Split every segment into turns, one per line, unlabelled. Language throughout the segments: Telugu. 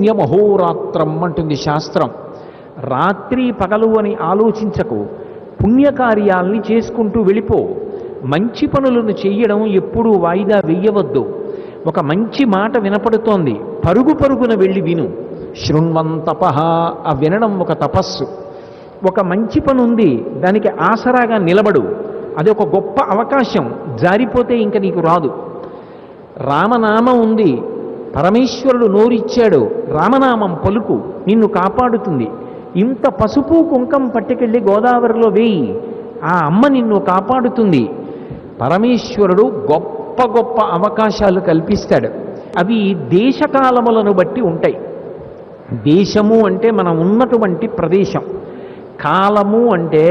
పుణ్యమహోరాత్రం అంటుంది శాస్త్రం. రాత్రి పగలు అని ఆలోచించకు, పుణ్యకార్యాల్ని చేసుకుంటూ వెళ్ళిపో. మంచి పనులను చెయ్యడం ఎప్పుడూ వాయిదా వెయ్యవద్దు. ఒక మంచి మాట వినపడుతోంది, పరుగు పరుగున వెళ్ళి విను. శృణ్వంతపః, ఆ వినడం ఒక తపస్సు. ఒక మంచి పని ఉంది, దానికి ఆసరాగా నిలబడు. అది ఒక గొప్ప అవకాశం, జారిపోతే ఇంక నీకు రాదు. రామనామం ఉంది, పరమేశ్వరుడు నోరిచ్చాడు, రామనామం పలుకు, నిన్ను కాపాడుతుంది. ఇంత పసుపు కుంకం పట్టుకెళ్ళి గోదావరిలో వేయి, ఆ అమ్మ నిన్ను కాపాడుతుంది. పరమేశ్వరుడు గొప్ప గొప్ప అవకాశాలు కల్పిస్తాడు. అవి దేశకాలములను బట్టి ఉంటాయి. దేశము అంటే మనం ఉన్నటువంటి ప్రదేశం, కాలము అంటే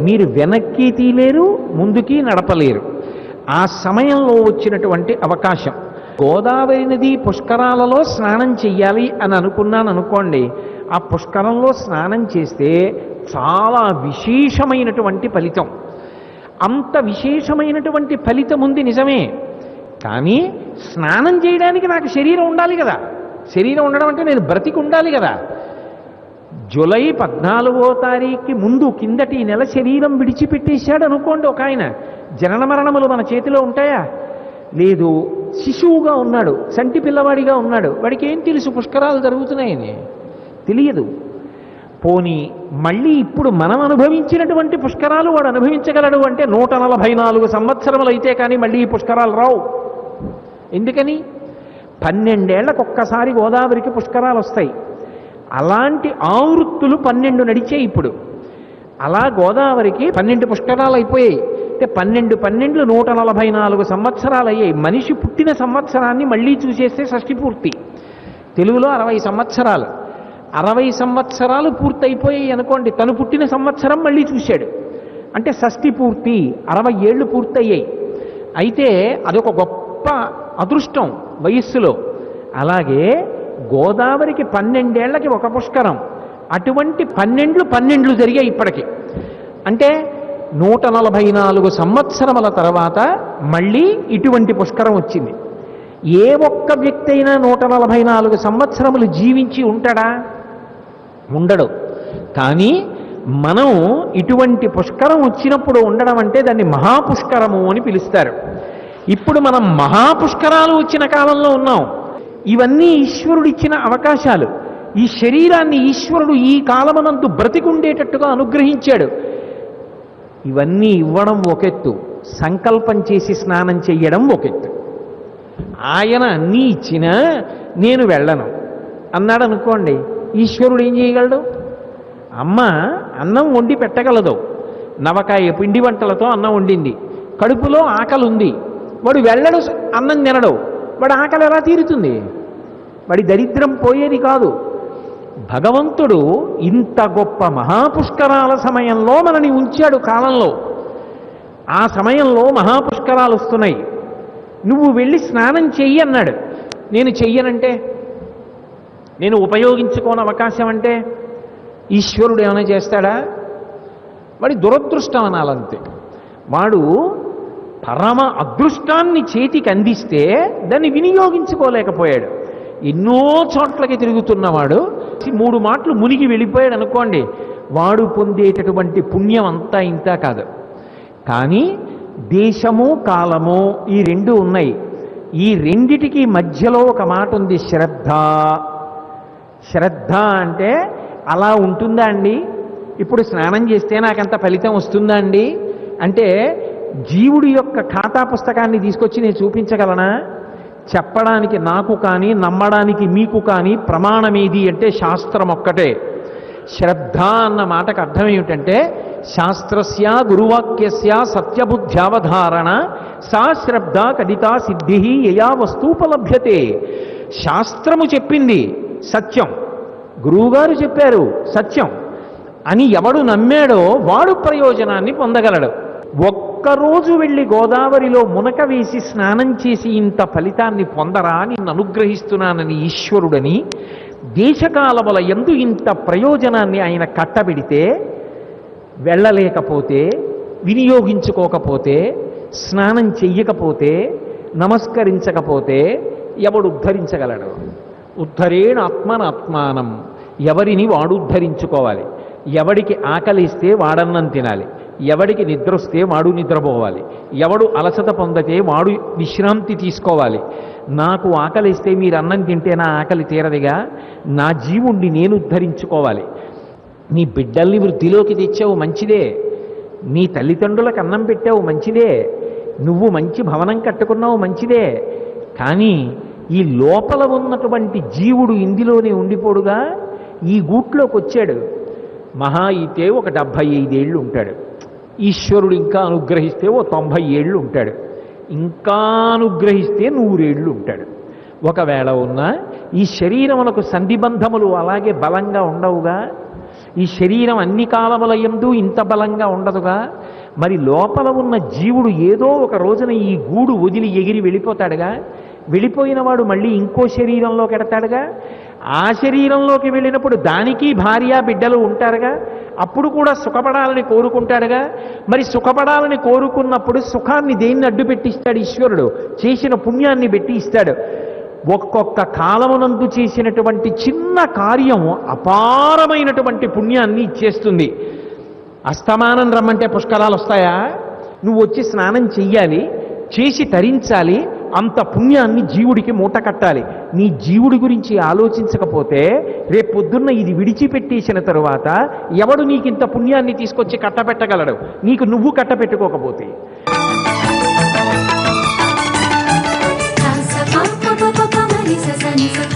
మీరు వెనక్కి తీలేరు, ముందుకి నడపలేరు. ఆ సమయంలో వచ్చినటువంటి అవకాశం. గోదావరి నది పుష్కరాలలో స్నానం చెయ్యాలి అని అనుకున్నాను అనుకోండి, ఆ పుష్కరంలో స్నానం చేస్తే చాలా విశేషమైనటువంటి ఫలితం. అంత విశేషమైనటువంటి ఫలితం ఉంది నిజమే, కానీ స్నానం చేయడానికి నాకు శరీరం ఉండాలి కదా. శరీరం ఉండడం అంటే నేను బ్రతికి ఉండాలి కదా. జూలై 14వ తారీఖుకి ముందు కిందటి నెల శరీరం విడిచిపెట్టేశాడు అనుకోండి ఒక ఆయన, జనన మరణములు మన చేతిలో ఉంటాయా? లేదు. శిశువుగా ఉన్నాడు, సంటి పిల్లవాడిగా ఉన్నాడు, వాడికి ఏం తెలుసు పుష్కరాలు జరుగుతున్నాయని? తెలియదు. పోనీ మళ్ళీ ఇప్పుడు మనం అనుభవించినటువంటి పుష్కరాలు వాడు అనుభవించగలడు అంటే 144 సంవత్సరములు అయితే కానీ మళ్ళీ ఈ పుష్కరాలు రావు. ఎందుకని? 12 ఏళ్లకు ఒక్కసారి గోదావరికి పుష్కరాలు వస్తాయి. అలాంటి ఆవృత్తులు 12 నడిచాయి ఇప్పుడు. అలా గోదావరికి 12 పుష్కరాలు అయిపోయాయి. అంటే 12 144 సంవత్సరాలు అయ్యాయి. మనిషి పుట్టిన సంవత్సరాన్ని మళ్ళీ చూసేస్తే షష్ఠి పూర్తి. తెలుగులో 60 సంవత్సరాలు. 60 సంవత్సరాలు పూర్తయిపోయాయి అనుకోండి, తను పుట్టిన సంవత్సరం మళ్ళీ చూశాడు అంటే షష్ఠి పూర్తి, 60 ఏళ్ళు పూర్తయ్యాయి. అయితే అదొక గొప్ప అదృష్టం వయస్సులో. అలాగే గోదావరికి 12 ఏళ్లకి ఒక పుష్కరం, అటువంటి 12 జరిగాయి ఇప్పటికి. అంటే 144 సంవత్సరముల తర్వాత మళ్ళీ ఇటువంటి పుష్కరం వచ్చింది. ఏ ఒక్క వ్యక్తి అయినా 144 సంవత్సరములు జీవించి ఉంటాడా? ఉండడు. కానీ మనం ఇటువంటి పుష్కరం వచ్చినప్పుడు ఉండడం అంటే దాన్ని మహాపుష్కరము అని పిలుస్తారు. ఇప్పుడు మనం మహాపుష్కరాలు వచ్చిన కాలంలో ఉన్నాం. ఇవన్నీ ఈశ్వరుడు ఇచ్చిన అవకాశాలు. ఈ శరీరాన్ని ఈశ్వరుడు ఈ కాలమనందు బ్రతికుండేటట్టుగా అనుగ్రహించాడు. ఇవన్నీ ఇవ్వడం ఒకెత్తు, సంకల్పం చేసి స్నానం చెయ్యడం ఒకెత్తు. ఆయన అన్నీ ఇచ్చినా నేను వెళ్ళను అన్నాడు అనుకోండి, ఈశ్వరుడు ఏం చేయగలడు? అమ్మ అన్నం వండి పెట్టగలదు, నవకాయ పిండి వంటలతో అన్నం వండింది, కడుపులో ఆకలి ఉంది, వాడు వెళ్ళడు, అన్నం తినడు, వాడి ఆకలి ఎలా తీరుతుంది? వాడి దరిద్రం పోయేది కాదు. భగవంతుడు ఇంత గొప్ప మహాపుష్కరాల సమయంలో మనని ఉంచాడు కాలంలో. ఆ సమయంలో మహాపుష్కరాలు వస్తున్నాయి, నువ్వు వెళ్ళి స్నానం చెయ్యి అన్నాడు. నేను చెయ్యనంటే, నేను ఉపయోగించుకోని అవకాశం అంటే ఈశ్వరుడు ఏమైనా చేస్తాడా? వాడి దురదృష్టం అనాలంతే. వాడు పరమ అదృష్టాన్ని చేతికి అందిస్తే దాన్ని వినియోగించుకోలేకపోయాడు. ఎన్నో చోట్లకి తిరుగుతున్నవాడు 3 మాటలు మునిగి వెళ్ళిపోయాడు అనుకోండి, వాడు పొందేటటువంటి పుణ్యం అంతా ఇంత కాదు. కానీ దేశము కాలము ఈ రెండు ఉన్నాయి. ఈ రెండిటికి మధ్యలో ఒక మాట ఉంది, శ్రద్ధ. శ్రద్ధ అంటే అలా ఉంటుందా అండి? ఇప్పుడు స్నానం చేస్తే నాకంత ఫలితం వస్తుందా అండి అంటే జీవుడి యొక్క ఖాతా పుస్తకాన్ని తీసుకొచ్చి నేను చూపించగలనా? చెప్పడానికి నాకు కానీ నమ్మడానికి మీకు కానీ ప్రమాణమేది అంటే శాస్త్రం ఒక్కటే. శ్రద్ధ అన్న మాటకు అర్థం ఏమిటంటే శాస్త్రస్య గురువాక్యస్య సత్యబుద్ధ్యావధారణ సా శ్రద్ధ కడితా సిద్ధి యయా వస్తూపలభ్యతే. శాస్త్రము చెప్పింది సత్యం, గురువుగారు చెప్పారు సత్యం అని ఎవడు నమ్మాడో వాడు ప్రయోజనాన్ని పొందగలడు. ఒక్కరోజు వెళ్ళి గోదావరిలో మునక వేసి స్నానం చేసి ఇంత ఫలితాన్ని పొందరా, నిన్ను అనుగ్రహిస్తున్నానని ఈశ్వరుడని దేశకాలముల యందు ఇంత ప్రయోజనాన్ని ఆయన కట్టబెడితే వెళ్ళలేకపోతే, వినియోగించుకోకపోతే, స్నానం చెయ్యకపోతే, నమస్కరించకపోతే ఎవడు ఉద్ధరించగలడు? ఉద్ధరేణ ఆత్మనాత్మానం. ఎవరిని వాడు ఉద్ధరించుకోవాలి. ఎవడికి ఆకలిస్తే వాడన్నం తినాలి, ఎవడికి నిద్ర వస్తే వాడు నిద్రపోవాలి, ఎవడు అలసట పొందితే వాడు విశ్రాంతి తీసుకోవాలి. నాకు ఆకలిస్తే మీరు అన్నం తింటే నా ఆకలి తీరదిగా. నా జీవుణ్ణి నేను ఉద్ధరించుకోవాలి. నీ బిడ్డల్ని వృద్ధిలోకి తెచ్చావు మంచిదే, నీ తల్లిదండ్రులకు అన్నం పెట్టావు మంచిదే, నువ్వు మంచి భవనం కట్టుకున్నావు మంచిదే. కానీ ఈ లోపల ఉన్నటువంటి జీవుడు ఇందులోనే ఉండిపోడుగా. ఈ గూట్లోకి వచ్చాడు, మహా అయితే ఒక 75 ఏళ్ళు ఉంటాడు. ఈశ్వరుడు ఇంకా అనుగ్రహిస్తే ఓ 90 ఏళ్ళు ఉంటాడు, ఇంకా అనుగ్రహిస్తే 100 ఏళ్ళు ఉంటాడు. ఒకవేళ ఉన్నా ఈ శరీరమునకు సంధిబంధములు అలాగే బలంగా ఉండవుగా. ఈ శరీరం అన్ని కాలముల యందు ఇంత బలంగా ఉండదుగా. మరి లోపల ఉన్న జీవుడు ఏదో ఒక రోజున ఈ గూడు వదిలి ఎగిరి వెళ్ళిపోతాడుగా. వెళ్ళిపోయిన వాడు మళ్ళీ ఇంకో శరీరంలోకి ఎడతాడుగా. ఆ శరీరంలోకి వెళ్ళినప్పుడు దానికి భార్య బిడ్డలు ఉంటారుగా. అప్పుడు కూడా సుఖపడాలని కోరుకుంటాడుగా. మరి సుఖపడాలని కోరుకున్నప్పుడు సుఖాన్ని దేన్ని అడ్డు పెట్టిస్తాడు ఈశ్వరుడు? చేసిన పుణ్యాన్ని పెట్టి ఇస్తాడు. ఒక్కొక్క కాలమునందు చేసినటువంటి చిన్న కార్యం అపారమైనటువంటి పుణ్యాన్ని ఇచ్చేస్తుంది. అస్తమానం రమ్మంటే పుష్కరాలు వస్తాయా? నువ్వు వచ్చి స్నానం చెయ్యాలి, చేసి తరించాలి, అంత పుణ్యాన్ని జీవుడికి మూట కట్టాలి. నీ జీవుడి గురించి ఆలోచించకపోతే రేపు పొద్దున్న ఇది విడిచిపెట్టేసిన తరువాత ఎవడు నీకింత పుణ్యాన్ని తీసుకొచ్చి కట్టబెట్టగలడు, నీకు నువ్వు కట్టబెట్టుకోకపోతే?
sa sa pa pa pa pa pa ma ni sa sa ni sa